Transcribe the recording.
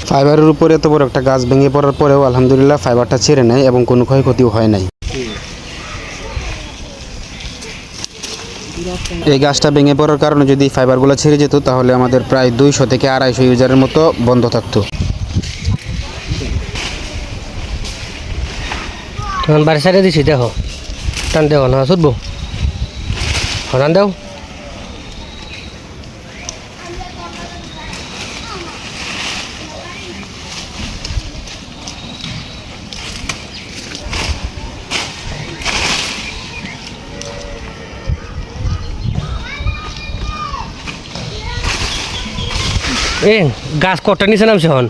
ফাইবারের উপরে এত বড় একটা গাছ ভেঙে পড়ার পরেও আলহামদুলিল্লাহ ফাইবারটা ছেড়ে নেয় এবং কোনো ক্ষয়ক্ষতিও হয় নাই। এই গাছটা ভেঙে পড়ার কারণে যদি ফাইবারগুলো ছেড়ে যেত তাহলে আমাদের প্রায় 200 থেকে 250 ইউজারের মতো বন্ধ থাকতো। তখন বাড়ি সাইডে দিছি দেখো, টান দেও না ছুটবো, টান দেও। এ গাছ কটা নিচে নামছে হন।